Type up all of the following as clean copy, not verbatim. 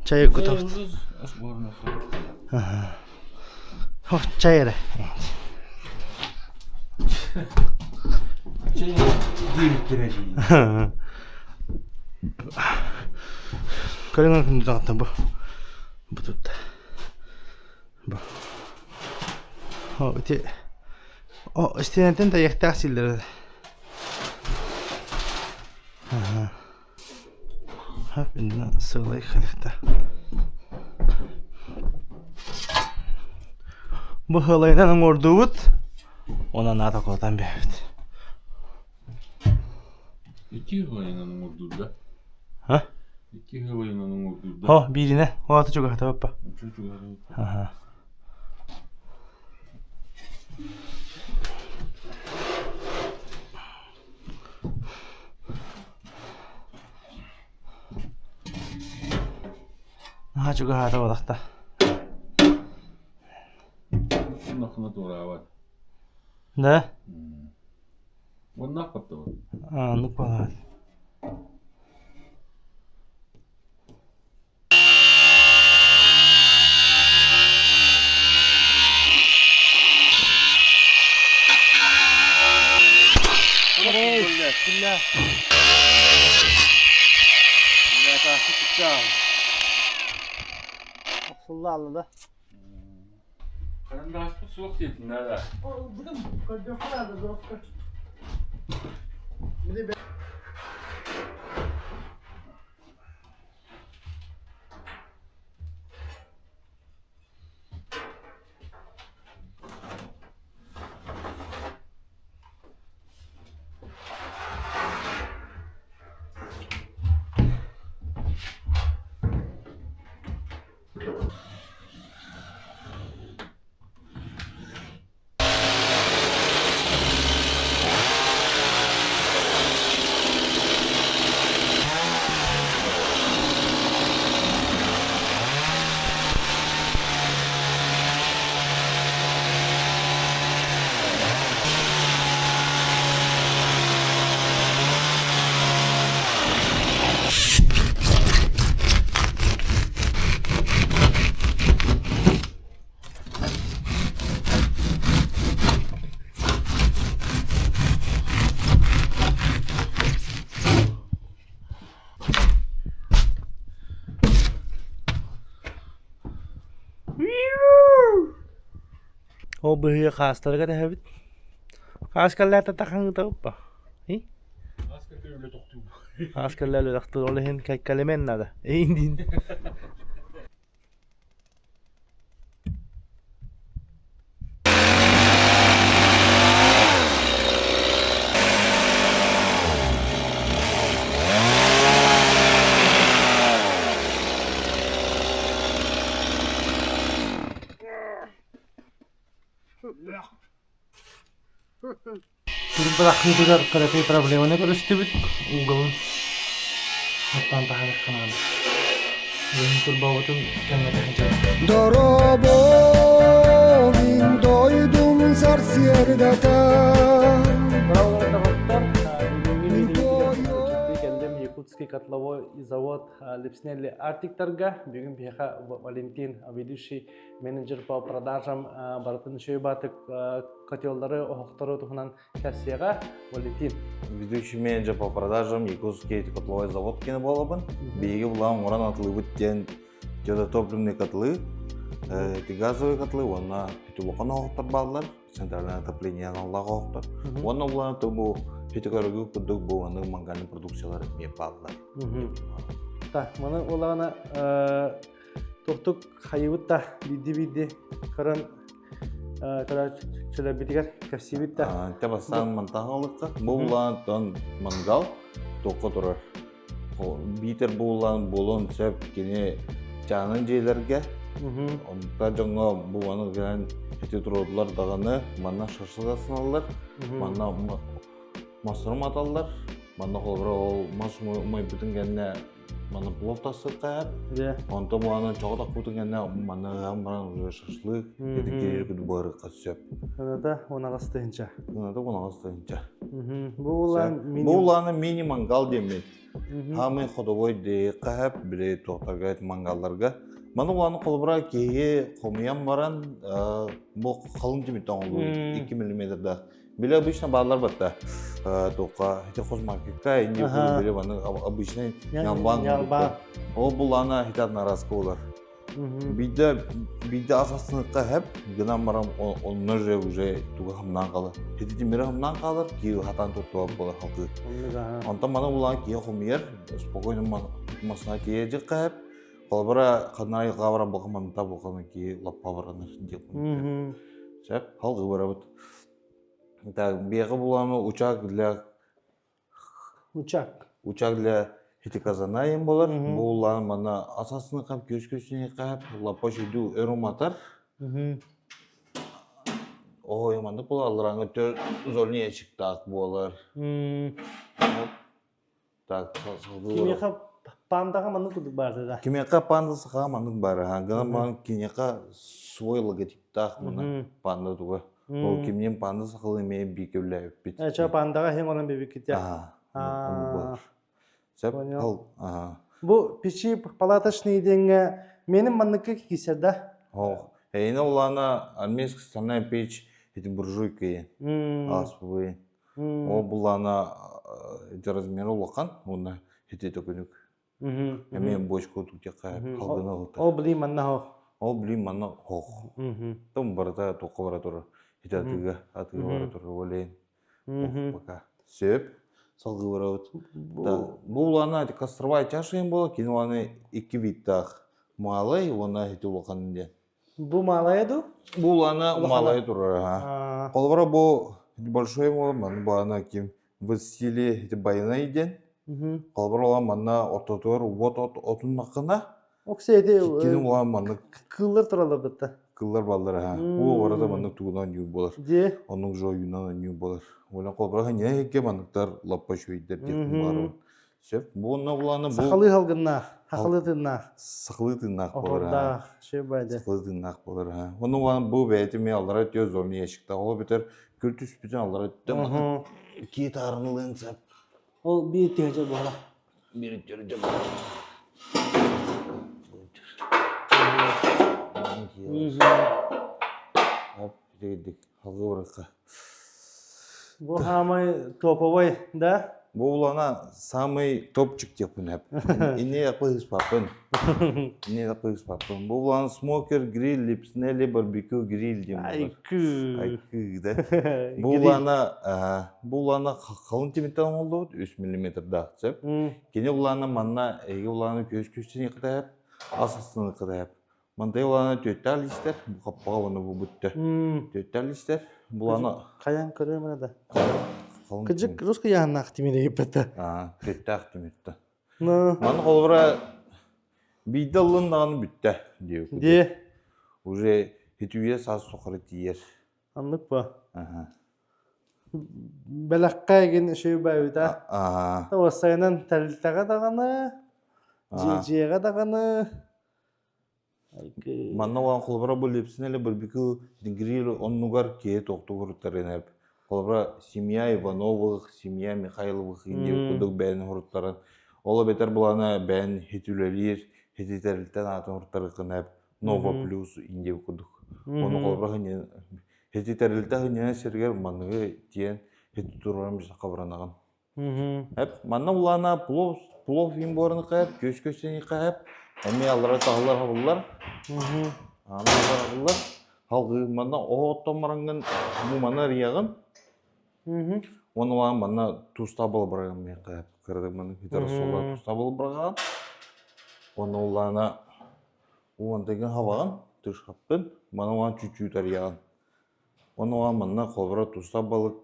Чай готов. О, чай это. Чай девять пирожей. Калина кандидата бу. Тут. Бу. О, эти. О, стенантен да яхтасилдер. Ага. Хапинна сылай халихта. Бу хылайнан ордуут. Ona nada kotan beyt. İki hıvayının orduda. Ha? İki hıvayının orduda. Ha, birine. O atı çok hata baba. Çocuk arayıp. Aha. Ha çok hata olakta. Şunun hakkında doğru var. Ne? O ne yaptı o? Anlık bana. Bismillah. Ya taşı tutacağım. Akıllı aldı. Karandaş bu soğuk yedin nerede? Bugün kadyofalarda dostlar. Bir de o bıhıya kastarga da habit. Kaskarlar da takan tavpa. Hi? Asker öyle doktu. Kaskarlar da taktı olehin kalemen nada. İndin. Turun bırakıyorlar karatay problemine göre stübit Google'ın hattan taharak kanalı. Benim turbavatın kendine takınca. Dorobovin doydum sarsiyerdata. Bravo arkadaşlar. Geldim Yakutskiy Kotlовой завод Лепснелли Арктиктерге. Бүгін беха Валентин, ведущий менеджер по продажам баратын шөй батык котелдары оқтары тұхынан кәссияға. Валентин. Ведущий менеджер по продажам Якутский котловой завод кені болабын. Бейге бұлан оран атылы бүттен теодотопливный котлы, газовый котлы, онна петулоқан оқтар балдар, центральное отопление аналлағы оқтар. Онна бұлан бұл петукарығы күрдік бұл оның маңғаны продукциялары меп балдар. Так, мұны олағына тоқтық қайыбытта биді қырын чөләбетігер кәсібітті. Тәбастан мантағалыққа. Бұл бұлан мангал тоққа тұрар. Битер бұлан болын сөп кені жанын жейлерге. Онда жаңа бұланы ғайын жете тұрудылар дағаны манна шыршыға сыналылар. Манна масырым аталылар. Манна қолғыра ол масым ұмай бүтін кәніне Мана пловтасы қайып, онда бұланы жоғыдақ бұтын кәне мана ғамбаран ұжы шашлық, еді керер күді бары қатсөп. Онада онағастайынша. Онада онағастайынша. Бұл уланы мини-мангал демен. Хамы ходовой де кахап биле тоқтарга мангалларга. Маны уланы қолбыра кейі қомиян баран бұл қалың теметтен олу 2 мм. Биле обычно балалар батта. Тоққа хите қозмаркетка инде бұл биле баны обычно ялбан. Ол бұл ана хитат наразка олар. Бидде асасыныққа хәп, гынан барам онны же уже туға хамнан қалыр. Хететі мері хамнан қалыр, кейі хатан тұттуа болар халқы. Онтан мана улан кейі қомияр, спокойно масына кейі жыққа хәп, қолбара қаднарай қабара бұқыманта бұқаны кейі лаппа бараныр деп. Сәп, халқы бара бұд. Беғі бұланы учак для хитиказанаем болар. Бұланы мана асасыны қап, көз-көзіне қап, лаппа жүйді өріматар. Ой, манда бұл алыраңы төр зорне шықтақ болар. Кимеқа пандаға маны күдік барды да? Кимеқа пандасыға маны бары. Гынан маған кенеқа свой логотиптақ мына панда туға. Ол кемнен пандасы қылы мейін бекеулі өппет. Әча пандаға хен онын бебекет я? Бұл печи палаточный денге менің манныққа кесер да? Әйіне олана армейск страна печь эти буржуйка ең. Аспы Ол бұл ана размері олақан, оны хете төкінік. Әмен бочка өтікте қайып қалғына ғылты. Ол білейм манна хоқ? Ол білейм манна хоқ. Том барата тоққа бара тұры. Хете атыға бара тұры олейін. Пока. Сөп. Салғы бара өт. Бұл ана кастырвай чашайын бола, кейін оланы 2 биттақ малай, оны хете олақан ден. Бұл малай еду? Бұл ана малай тұры. Қолбара бұл большой мола, бұл ана кем в стиле байына еден. Қолбара ола манна ототуар, отын нақына. Оксейді Кейін ола манна кыллар тұралы бітті. кыллар балдар. Ол орада манна туғынан нью болар. Де? Оның жойынан нью болар. Олан қолбараға не еке маннықтар лаппа шөйдер деп баруын. Сөп, бұлына бұланы бұл... Сақылы қалғынна, хақылы тынна. Сақылы тыннақ болар. Оғылда, шөй байды. Сақылы тыннақ болар. Оның бұланы бұл бәйті мен аллара өте зорны ешікті. Ол бітер күлтіс бүтін аллара өтті. Кей тарынылын сәп. Ол бір тегеже болар. Bir göreceğim. Hop, gittik. Halka bırakı. Bu hamay topovay da? Bu olana самый топчик yapın hep. İne yapıyız papın. İne yapıyız papın. Bu olan smoker grill, lipsneli barbecue grill diyeyim. Aykı da. Bu olana kalın timitten oldu. 3 mm dağıtacak. Gene olana manna, ege olana göz-gözünü kadar hep. Asasını kadar hep. Mantay olana töttal ister. Bu kapağı onu bu büttü. Töttal ister. Bu olana... Kayan körüyor da. Kıcık Ruska yanına aktimine yapıttı. Tötte aktimette. Bana kolbara bidalın dağını bütte diyor. Diye? Уже hitüye saz sokarı diyer. Anlık bu. Belakka egin şey bayı da. O sayının terlitağa dağını, ciğe dağını. Manna olan kolbara bu lepsinele barbekü grill onlugar kiye toktu kurtarın hep. Kolbara семья Ивановых, семья Михайловых инде кудук бәйін хұрыттарын. Ола бетер бұлана бәйін хетулелер, хететерліктен атын хұрыттарын әп Нова Плюс инде кудук. Оны қолбара хететерлікті ғынена сергер манығы тиен хететурарым жа қабыранаған. Әп, манна бұлана плов имборыны қайып, көз-көзден қайып, әме алыра тағылар қабылар. Халғы манна оғыттан мараңын бұл манна рияғын. Оны оған манна тұстабыл бұраған мен қайып кірдік манна хитары солға тұстабыл бұраған. Оны олағына оғантайған хаваған түш қаппын, манна оған чүт-чүт арияған. Оны оған манна қолбыра тұстабылық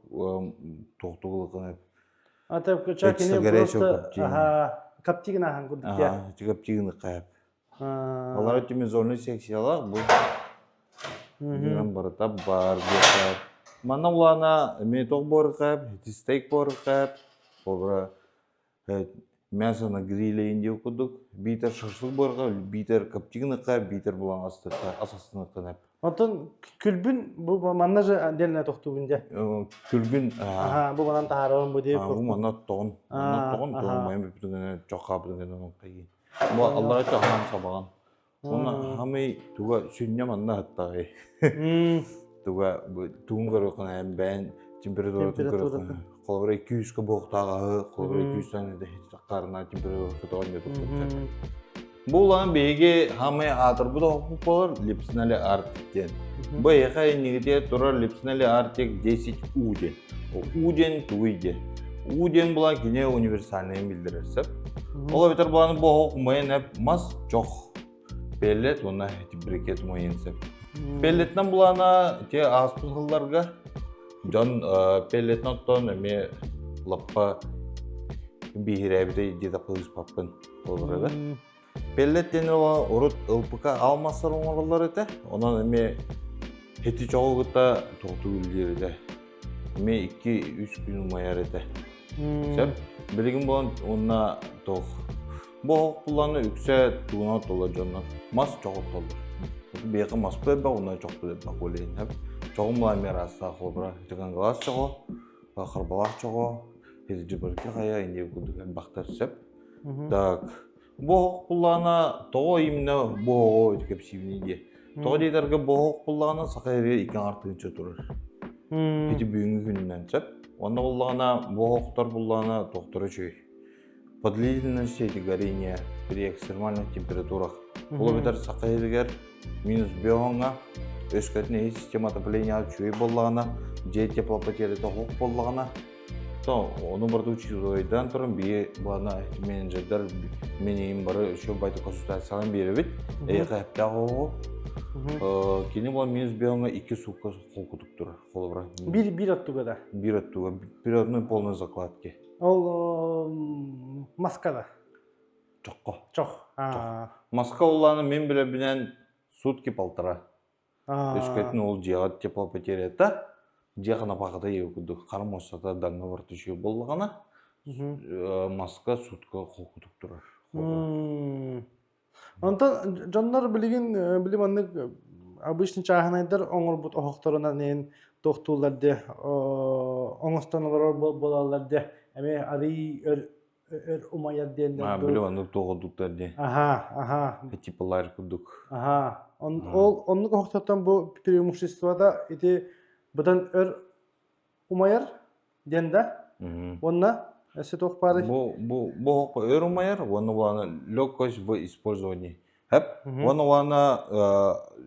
тоқтығылық қайып. Атап көчакіне просто каптигін ағын күрдік я? Каптигіні қайып. Олар өтеме зорны секциялар бұл. Гынан барытап бар бекап. Манна улана меток борықап, стейк борықап, қолбыра мясо на гриле инде кудук, битер шашлык барга, битер коптигныкка, битер булан асасыныкка неп. Онтон күлбүн бу манна же отдельно тохтубунда. Күлгүн, Аха, бу манан таарон бу деп. бу манна тогон, Аха. майым бүтүнгөнө чокка бүтүнгөнө кайын. Бу аллара чахан сабаган. Уна хамы туга сүннө манна хаттагы. Туга туун көрөкөн бен температура колбора 200 боктагы, колбора 200 тоннада карына температура тоон деп. Булан беге хамы атыр бу да болор липснали артик. Бу яка нигде турар липснали артик 10 уден. Уден туйде. Уден була кине универсальный билдиресеп. Ола битер буланы бохок майын мас жок. Пеллет уна брикет майынсеп. Пеллеттен булана те аспылгыларга жон пеллеттен тон эме лаппа бихиребде дида кылыс паппын болорда. Пеллеттен урут ылпыка алмасыр оңорлар эте. Онан эме хети чогута токту үлдерде. Эме 2-3 күн маяр эте. Сеп билигин болон онна тох. Бохок буланы үксө туна тола жоннор. Мас чогут толду. Бега мас беба онна чогут деп bakолейин. Чогумла мераса хобра теган глаз чого, харбалак чого, хезжиберке кая инде кудуган бактар сеп. Так. Бохок буланы того именно боо деп сивниде. Того дейдерге бохок буланы сакайры 2 артынча турар. Эти бүгүнкү күнүнөн сеп. Онда буланы бохоктор буланы доктора чөй. По длительности горения при экстремальных температурах. Улыбитар сакайдыгер минус бионга өскөтүнө система отопления чүй боллагана, же теплопотери тохук боллагана. То ону бардучу ойдан турун бие булана менеджердер менин бары ошо байту консультацияларын беребит. Эйкаптагы кини бул минус бионга 2 сутка колкутуп турар. Колбра. Bir оттуга да. Bir оттуга, периодной полной закладки. Ол маскада. Чокко. Чок. Маска уланы мен биле менен сутки полтора. Өскөтүн ол жаат теплопотерията. Жакына багыда эгүдү. Карым осата даңга бартышы болгана. Маска сутка колкутуп турар. Онтон жоннор билим аны обычный чаханайдар оңорбут охокторуна нен доктуларды оңостанолор болаларды. Эме ари өр умаяр дендер. Билим аны тогодуктарды. Ага. Типалар кудук. Ага. Онну охоктортон бу преимуществода эти бутан өр умаяр денда. Онна эсе тохпары. Бу өр умаяр, оны легкость в использовании. Оны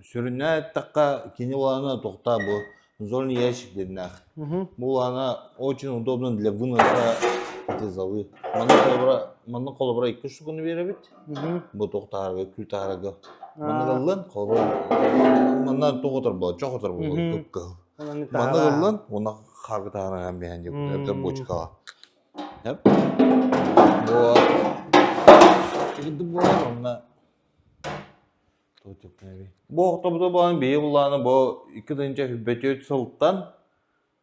сүрүнө такка кини вана тохта бу зольный ящик деннах. Бу очень удобно для выноса эти залы. Мана колобра 2 штуканы беребит. Бу тохтарга, күтарга. Мана галлан колобра. Мана тоготор бул, чоготор бул. Мана галлан, она харга тараган бенде, это бочка. Вот. Это было Бу октобуда балан бейи буланы бу 2-нче хүббөтөт сылттан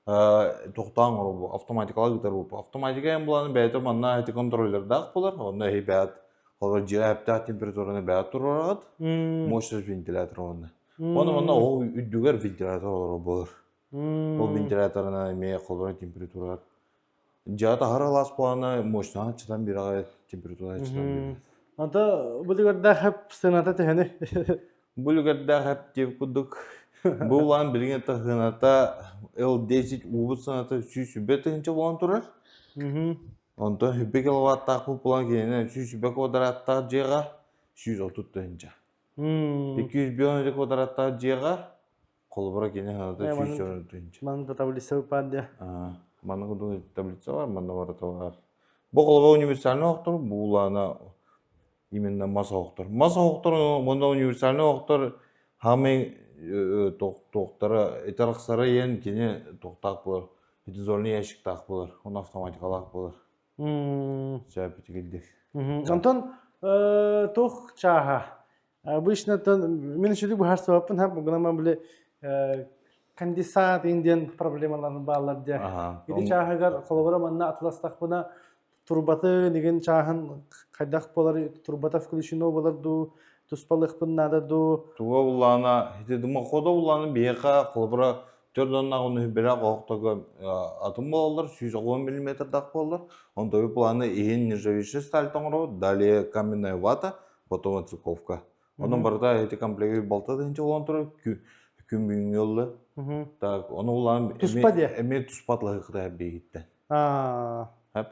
токтан бу автоматикалык гытар бу. Автоматика буланы бәйте манна эти контроллер дак булар. Онда хебат. Холор жирапта температураны бәйт турарат. Мощность вентилятор онда. Онда о үдүгөр вентилятор булар. Бу вентиляторна ме холор температура. Жата харалас буланы мощность чатан бирага температура чатан. Анда булгарда хап сыната тәне. Булгарда хап деп кудук. Булан билген тахыната L10 убут сыната сүбетинче болан турар. Онда 1 киловатт такып булан кене сүбек квадратта жега 130 тенче. 200 бион квадратта жега колбора кене ханада 140 тенче. Манда таблица падде. Манда кудук таблица бар, манда бар товар. Бу колбора универсальный октор, булана именно масса октор. Масса октор, мында универсальный октор, хамы токтора, этараксара ен кене токтак булар. Зольный ящик так булар, он автоматикалак булар. Жапы тигилдик. Антон тох чаха. Обычно мен шуды бу харсапын хап бугана биле конденсат инден проблемаларын бааларды. Иди чахагар колбора манна атластак буна турбаты деген чахан кайдак болар турбата включено болар ду туспалыхпын нада ду. Туга улана хитедима хода улана бияка колбра төрдөн агыны бирак октого атым болар 110 мм дак болар. Онда планы иен нержавейший сталь тоңро, далее каменная вата, потом оцинковка. Onun barada эти комплекты балта дегенче болгон турат күн бүгүн жолу. Так, onu улан Туспа де? эме туспатлыгы кыта бейгиттен. Хап.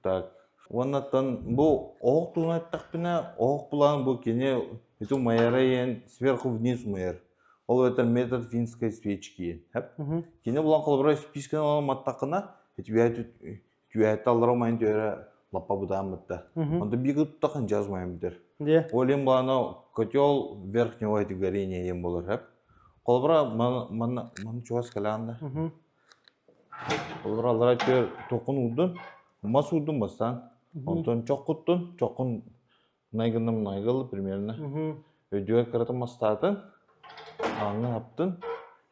Так. Оннан бу оқ туунаттакпына оқ булан бу кене эту майраен сверху вниз майр. Ол это метод финской свечки. Хап. Кене булан колбра списканы алам аттакына тюэт алрам майын төре лапа будамытта. Онда бигит такын жазмаймдыр. Де. Олим бана котел верхнего горения ем болар. Хап. Колбра мана чуас каланда. Колбра алара төр токун удун. Мас удун бастан. Онтон чоккун найгыл примерно. Өдүө кыратын мастатын. Аңы аптын.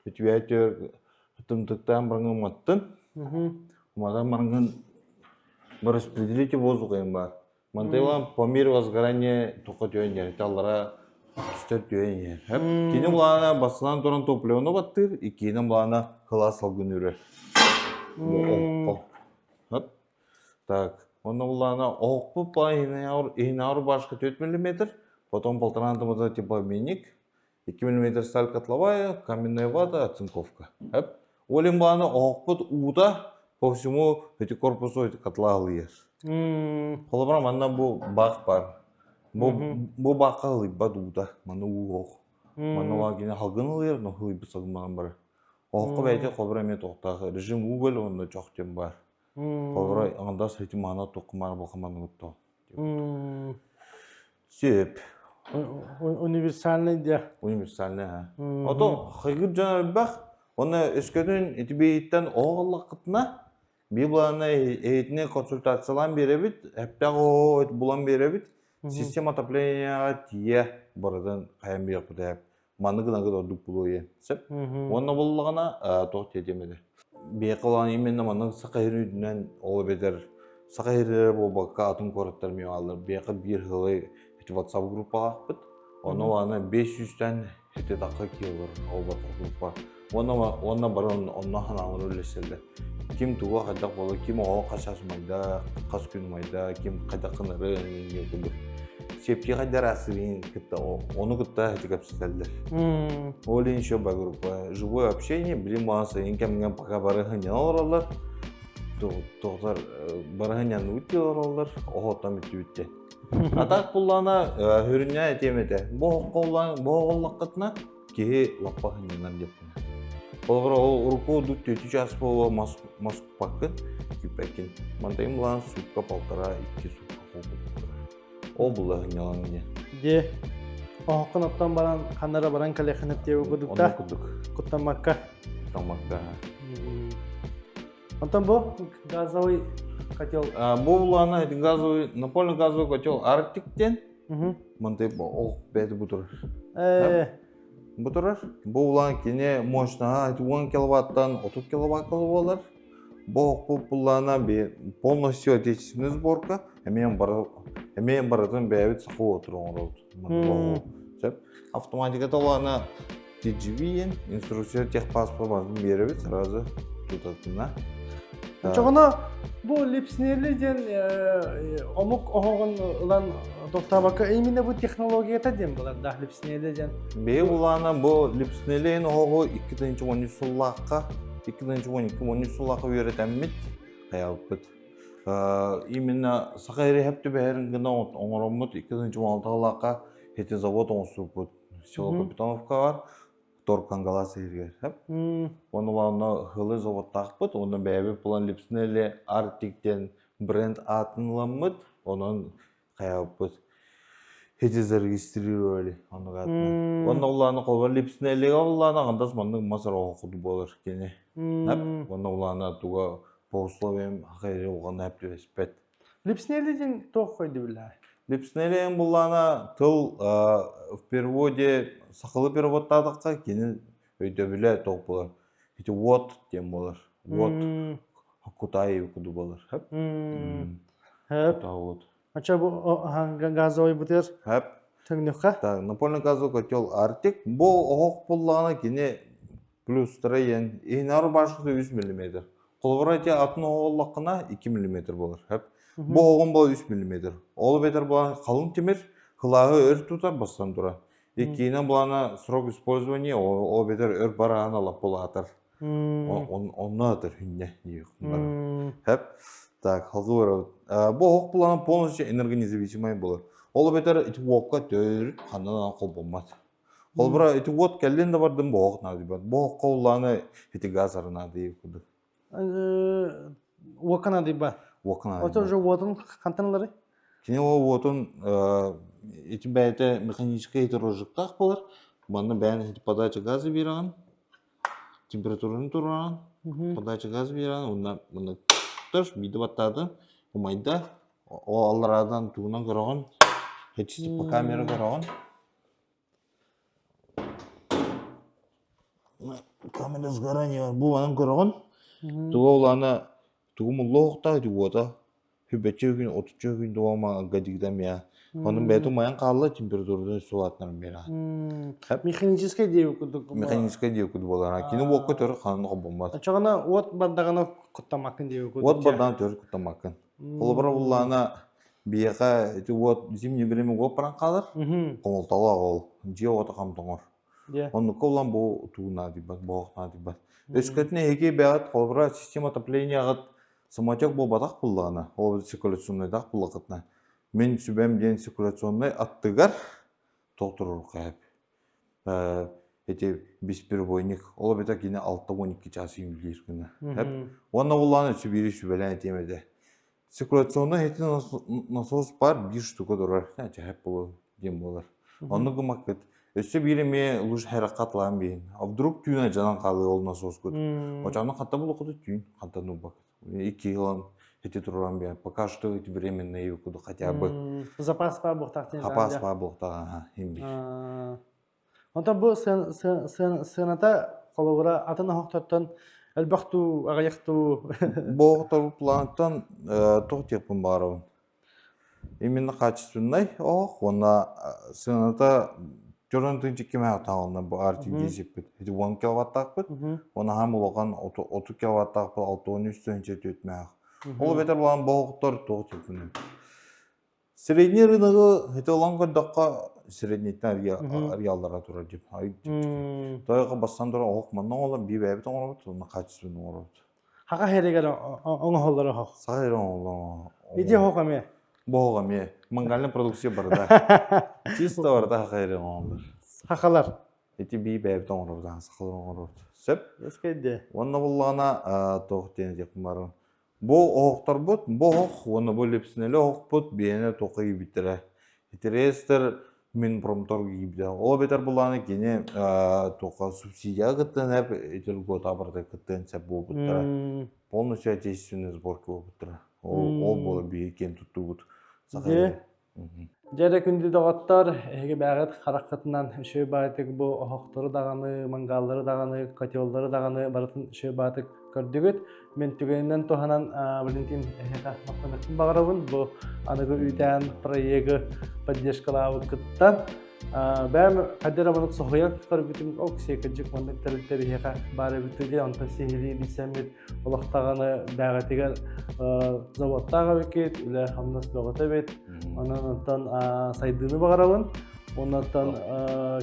Өтүө төр тымтыктан барыңы маттын. Мадан барыңын бір распределитель воздуха им бар. Мантайлан по мере возгорания тока түйен жер. Таллара түстер түйен жер. Кейінен бұлана басынан тұрын топливаны баттыр. Кейінен бұлана қыла салгын үрі. Так. Онда бұлана оқпы иінауыр башқа 4 мм. Потом 1,5 антымызда теплообменник. 2 мм сталь котловая, каменная вата, оцинковка. Олим бұлана оқпы ууда по всему эти корпусу эти котла алыер. Холобра манна бу бак бар. Бу бак алый бадуда, манна уох. Манна лагине халгын алыер, но хылый бисагман бар. Оқпы бәйте холобра мен тоқтағы режим угол онда жоқтен бар. Холобра аңда сәйті мана тоқымар болқаман ұтты. Сеп. Универсальный де. Универсальный, ха. Ото хыгыр жанар бақ, оны өскөтін етібейттен оғылы қытына Библаны эйтіне консультациялан беребит, әптәғы бұлан беребит, система отопления тие барадан қайын беріп бұдайып, маны гынагы ордық бұлу ен. Сәп, оны бұлылығына тоқ тетемеді. Бейқі olan именно маның сақайыр үйдінен олы бедер, сақайыр болбаққа атын қораттар мен алыр. Бейқі бір ғылы WhatsApp группаға ақпыт, оны оланы 500-тен әте таққа кейлер, ол батыр группа. Оны барын оннаған аңыр өлеселді. Ким туға қайдақ болы, ким оға қашас майда, қас күн майда, ким қайдақ қыныры өңге бұлы. Сепке қайдар асырын күтті, оны күтті әті кәпсетелдір. Олен еще ба группа. Живое общение, білім бағанса, енкемген пока барығынен алыралар. Тоқтар барығынен өтте алыралар, оғыттан бітті өтте. Атақ бұллана хүрінен әтемеді. Боғылық қытына кеге лаппағыненен деппін. Олғыр руку дут төті час болу маску пакын күпәкін. Мантайым бұлан сутка 1,5-2 сутка қолды. Ол бұлағын ялаңын. Де. Оқын оттан баран, қанара баран кәлеқін өттеуі күдікта. Оны күдік. Құттан макка. Тамақта. Онтан бұл газовый котел. Бұл бұланы газовый, напольный газовый котел Арктиктен. Мантайым оқ бәді бұтырыр. Бұтырыр. Бұл бұлан кене мощна 10 киловаттан 30 киловатт болар. Бұл бұлана полностью отечественный сборка. Әмен баратын бәйбіт сақы отыруын. Автоматиката олана TGV, инструкция техпаспортын беребет, сразу тұтатына. Çoğuna bu lipsnerlerden omuk oğun olan doktabaka imine bu teknolojiyata dem bular da lipsnerlerden. Bey ulana bu lipsnerlerin oğu 2-12 sullaqqa 2-12 sullaqqa öğretemmet hayalpıt. Именно сақайры хәпті бәрін гына оңырымыт 2-16 хеті завод оңсырпыт. Село Капитановка бар. Торкан галасы ергер. Оны хылы завод тақпыт, оны бәйбі план липснелі Арктиктен бренд атынламыт, оның қаяпыт. Хеті зарегистрировали оны қатына. Оны оланы қолбар липснеліға оланы ағандас маңның масыр оқыды болыр кені. Оны оланы туға по условиям ақайры оғаны әпті өспет. Lipsnerlerden тоқ қойды білі. Липснелен бұлана тыл в переводе сақылы переводтадыққа кені өйді біле тоқ болар. Хеті вот тем болар. Вот Кутай өкіді болар. Hep. Тауыт. Ача бу газовый бутер Хәп. тыңныкка. Так, напольный газовый котел Arctic. Бу оқ болланы кене плюс троен. Инар башқы 3 мм. Қолбырай те атын оғыллақына 2 мм болар. Хәп. Бу оғын бол 3 мм. Ол бетер болан қалың темір, қылағы өр тұтар бастан тұра. Кейінен боланы срок использования, ол бетер өр бараған алап бола атар. Онна атар хүнне. Хәп. Так, халқы барабыд. Бу оқ боланы полностью энергонезависимый болар. Ол бетер ити уокка төр ханнан қол болмады. Қолбыра ити уот кәлден де бардым бу оқ нады бар. Бу оқ қолланы ити газ арынады. Уакана диба. Уокна. Ото же уотун кантанлары. Кене ол уотун ити бәйті механический рожықтақ болар. Баны бәйін ити подача газы бераған. Температураны тұрған. Подача газы бераған. Онда тұрш биді баттады. Умайда ол алларадан туғынан көраған. Хечісі по камера көраған. Камера сгорание бар. Бұл анын көраған. Туға оланы туғы мұлы оқтағы туғыда. Хүбетче күн, 30 күн туғама гадигдам я. Оның бәйті маян қалы температурды суатнарын бераған. Механический дейбі күдік. Механический дейбі күді болар. Кені уаққа төрі қанынға болмады. Ачағана от бардағана құттамақын дейбі күдік. От бардан төрі құттамақын. Қолыбыра бұлланы бияға от зимний время ғопыран қалыр. Қомылтала ол. Же оты қамтыңыр. Оны қолан бұл туғына дейбат, бұғықна дейбат. Өскетіне еке бәғат қолыбыра система отопления ғыт самотек бұл батақ бұллағына. Ол циркуляционный дақ бұллағытна. Мен сүбәм ден циркуляционный аттығар тоқтырыр қайып. Эти беспирбойник. Ол бета кені 6-12 час емілдер күні. Оны оланы сүбері сүбәләне темеді. Циркуляционный эти насос бар 1 штука дұрар. Әп болу дем болар. Оны күмақ кет. Өсі бері ме лұж хайраққатлан бейін. А вдруг түйіне жанан қалы ол насос көт. Очағына қатта болу құды түйін. Қаттану бақ. 2 жылан эти тұрған бейін. Пока что эти временные күді хотя бы. Запас па бұқтақтен жанды. Запас па бұқтаған. Онтан бұл сыната қолығыра атын ағықтаттан әлбақту, ағаяқту. Бұқтар планктан тоқтепін барауын. Именно качественный оқ, оны сыната Жорантын жекеме атағылына бұл артик десіп бүт. 10 киловаттақ бүт. Оны хам олған 30 киловаттақ бұл 6-13 жеті өтме ақ. Ол бетер болған бұғықтар тоқ тепінің. Средний рынығы әті олан көрдіққа среднийтін ариалдарға тұра деп. Тойға бастан тұра оқманның олан бей бәйбітін оңыр бұт, оны качественный оңыр бұт. Хақа херегер оңы олары хоқ? Сағыр оңыр. Иде хоқ әме? Бұғы әме. Маңғалын продукция барда. Чисто барда хақайры оңыр. Хақалар? Эти бей бәйбітін оңыр бұт, сақылы оңыр бұт. Сөп? Өскейді? Оны бұллағына тоқ дені жекім барым. Бұл оқтар бұт, бұл оқ, оны бұл лепсінелі оқ бұт, бейіне тоқы ебіттірі. Етерестер мен промтор ебді. Ол бетер бұллағына кене тоқа субсидия күттін әп, етер год абырды күттін сәп бұл бұттыры. Полностью отечественный сборки бұл бұттыры. Ол болы бей кен тұтты бұт. Жәрі күнді доғаттар, әге бәғет қараққытынан үші байтық бұл оқтары дағаны, маңғалары дағаны, котелдары дағаны барытын үші байтық көрдігіт. Мен түгенінен тоғанан Валентин әйеға мақтанықтың бағырауын бұл анығы үйден проегі поддержкалауы күттан. Бәм қадыр аманық соғыяқ көрбітім ол кісекіджік маңдық тәрілтері еға бары бүтіге онта сехили лисәмет олақтағаны бәғетігер заводтаға өкет, үлі хамнас бәғыта бет. Онан сайдыны бағарауын. Онан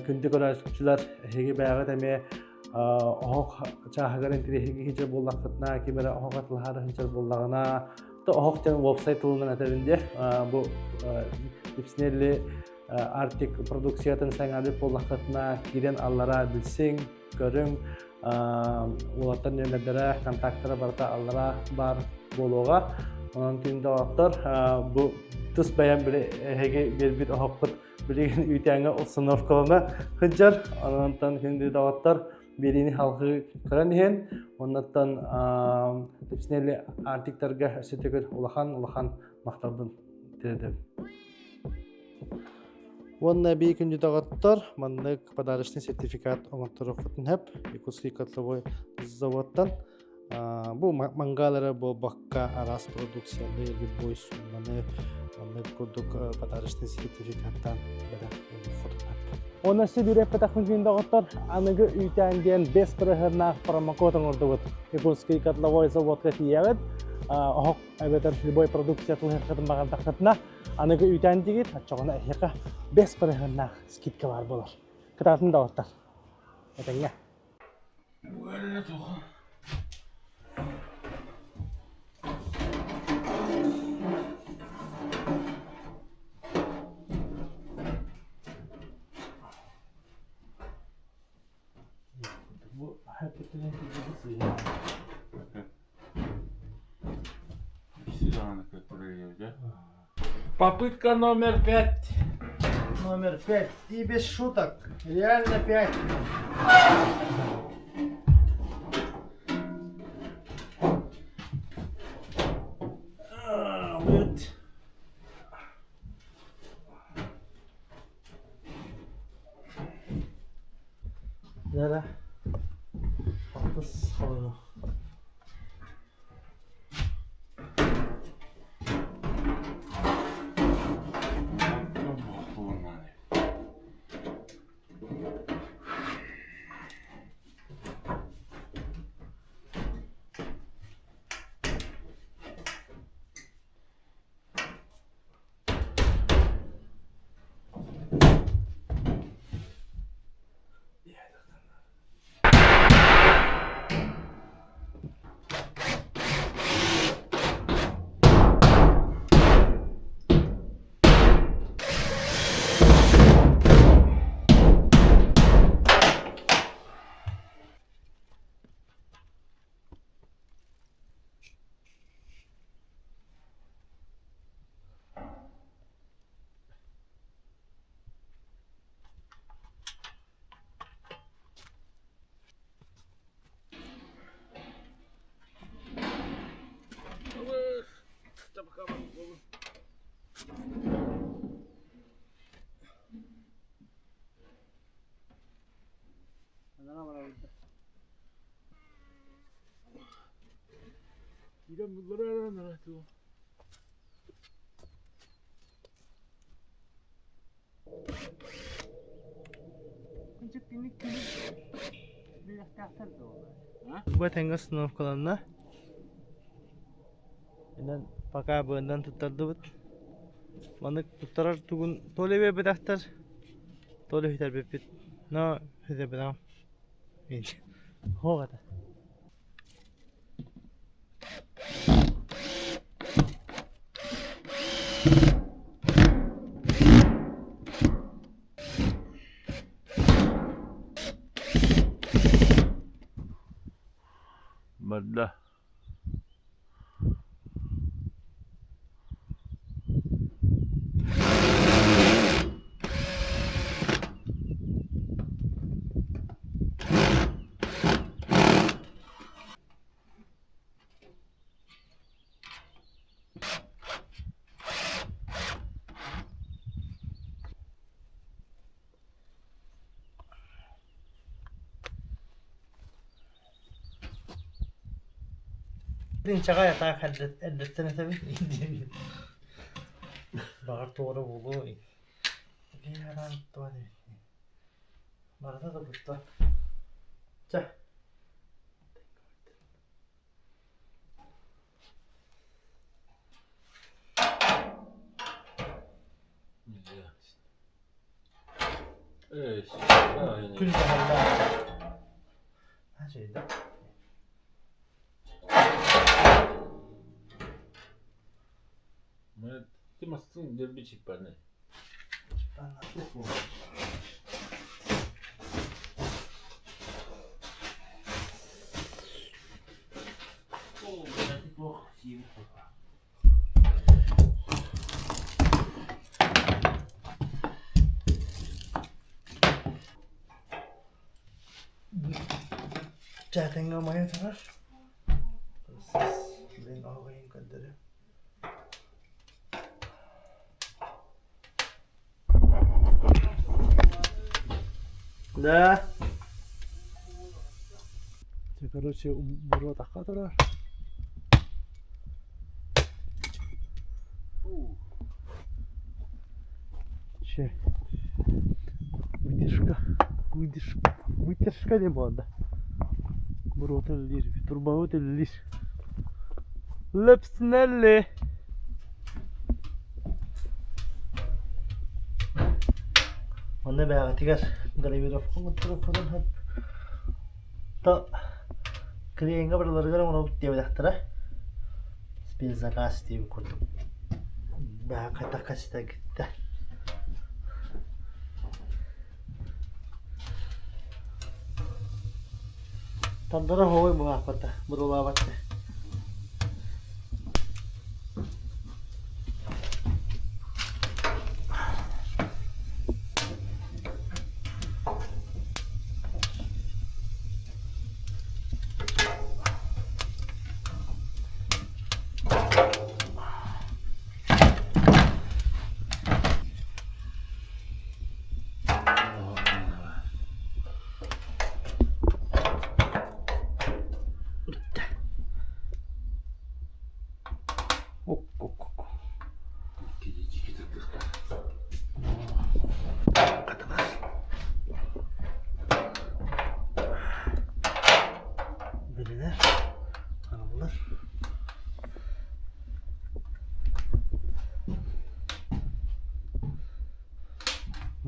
күнді көрәшкілер әйге бәғет әме оғық чағығарын тірехеге хеджер болдақытына, кемері оғық атылғары хеджер болдағына. Оғық тен веб-сайт ұлынан әтәрінде бұл епсінелі Arctic продукциятын сәңәліп болақытына кирен аллара білсең, көрің, олаттан нөмірдері, контактары барда аллара бар болуға. Онан күнді оқтар, бұл тұс бәйін білі әйге бербет оқпыт білеген үйтәңі ұсыновкалына күджар. Онан күнді оқтар берені халқы көрін ен. Оннаттан тепсінелі Arctic'тарға өсетігір улахан мақтардың деді. Онна бей күнді дағаттар, маңдық подарочный сертификат оңаттыры құтын әп, Якутский котловой заводтан. Bu mangalara bu bakka aras produksiyonda yergi boysunmanı kurduk patarışta sertifikattan bada fotoğraf. Onası bir patakın günde otur anıgı üyten diyen 5 pırahırnak paramakotun orada var. Yaponski katlavoi zavodka tiyavet. Oh, ebeter boy produksiya tuher katın bakan takatna anıgı üyten digit çoğuna eheka 5 pırahırnak skitka var bolar. Kıtatın da otur. Etenge. Bu arada toka. Bu hakikaten bir şey. İkisi de anı kötülüyor. Попытка номер 5. Номер 5. И без шуток. Реально 5. Вот. Зара. Отыз қойды. İrem bunları aranır artık. Buat hengas sınıf kalanına. İnan paka böndan tutardı bud. Manık tutarar tugun tole be bedahtar. Tole hitar bepit. No hide bedam. Ho gata. Madda. Din çaka yatağa elletsene tabi. Bağır doğru bulu. Bir yaran doğru. Barada da burada. Çak. Evet. Kül bahanda. Ha şeyde. Ти мастын дерби чипаны. Chatting on my phone. Ben ağabeyim kadarı. Da. короче, буру атаққа тұрар. Че. Вытяжка не было, да. Буру отеллир, турбау отеллир. Лепснелли. Оны бәға тегер галимировкың ұттырып хап. Та клиентға бірлерге оны деп дақтыра. Спецзаказ деп көрдім. Бәға қайта қачта кетті. Тандара ховай мұға ақпатта. Бұрула батты.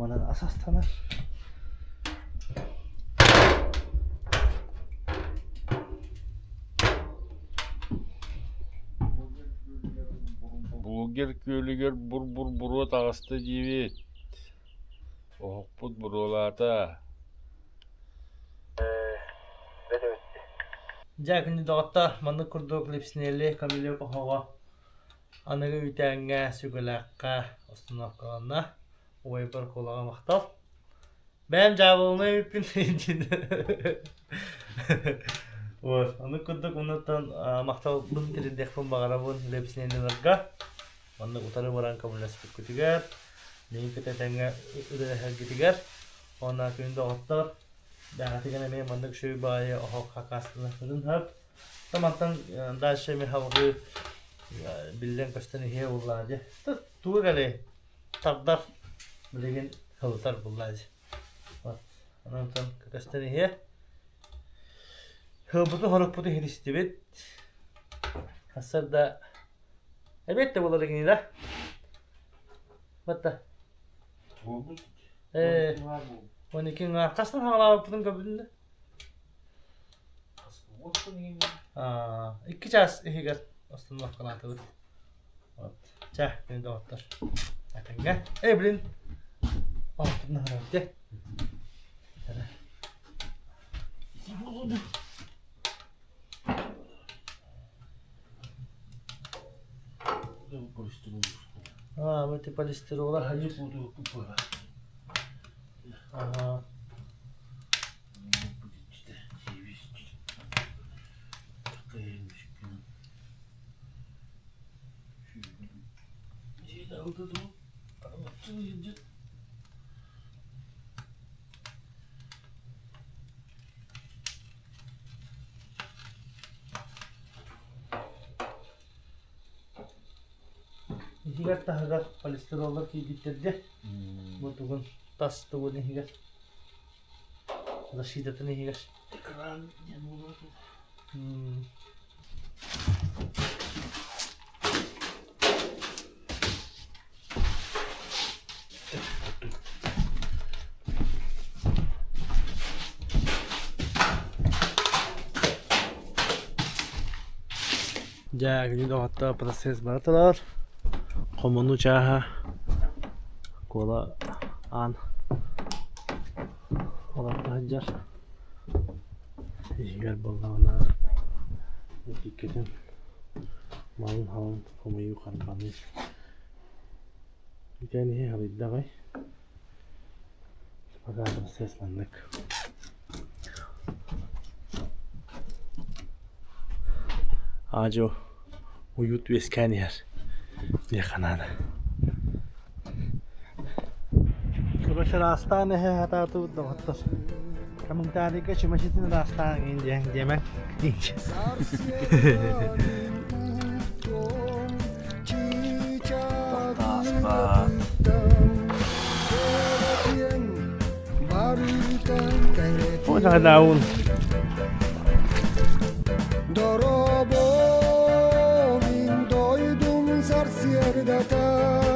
Manan asas tanır. Блогер көйлігер бұр тағысты жебет. Оқпұт бұролата. Жакынды доғатта маны күрдік лепсінелі камиле қоғаға. Анығы үйтәңге сүгіләққа ұстынаққалана. Ой бір қолаға мақтал. Бәм жабылмай өппін дейдеді. Аны күрдік ұнаттан мақтал бұн тіріндек бұн бағара бұн лепсінелілерге. Маны ұтары баран қабыласпет көтігер. Нейін көтәтәңге үдәләхәр кетігер. Она күнді оғаттар. Бәғатыгана мен мандық шөй байы оғақ қақастыны күрін хөп. Тамантан дальше мен хавғы білден көстіні хе ұллады. Туы ғалі тардар білеген хылтар бұллады. Анантан көстіні хе. Хылбұты хорық бұты хелісті бет. Қасырда әбетті болар екені да. Бәтті. Оны кен қасынан хаңалап бұтын көбілінді? Екі час егер остын маққан аты бұд. Жа, мен де оттар. Әтінге. Білін. Бұтын хаңалап де. Бұты полистирола хәжіп. Hingga tahagak polistyrollar kiygitirdi. Bu tugun tas tugun hingga. Защитатыны hingga. Экран не болады. Ja, ini dah hatta proses baratlar. Komunu caha. Kola an. Olah hajar. Jika bagaimana dikitkan malun halan pemayukan kami. Jika ini habis dah kan. Sebagai proses lanjut. Ajo uyut ve scanner yakanadı. Arkadaşlar hastane है हटा तो दफ्तर Kamagtari ka, siya masih tinarasta ang India. Diyan, India. Oh, nakadaon. Dorobo min doydum sarsiyerdata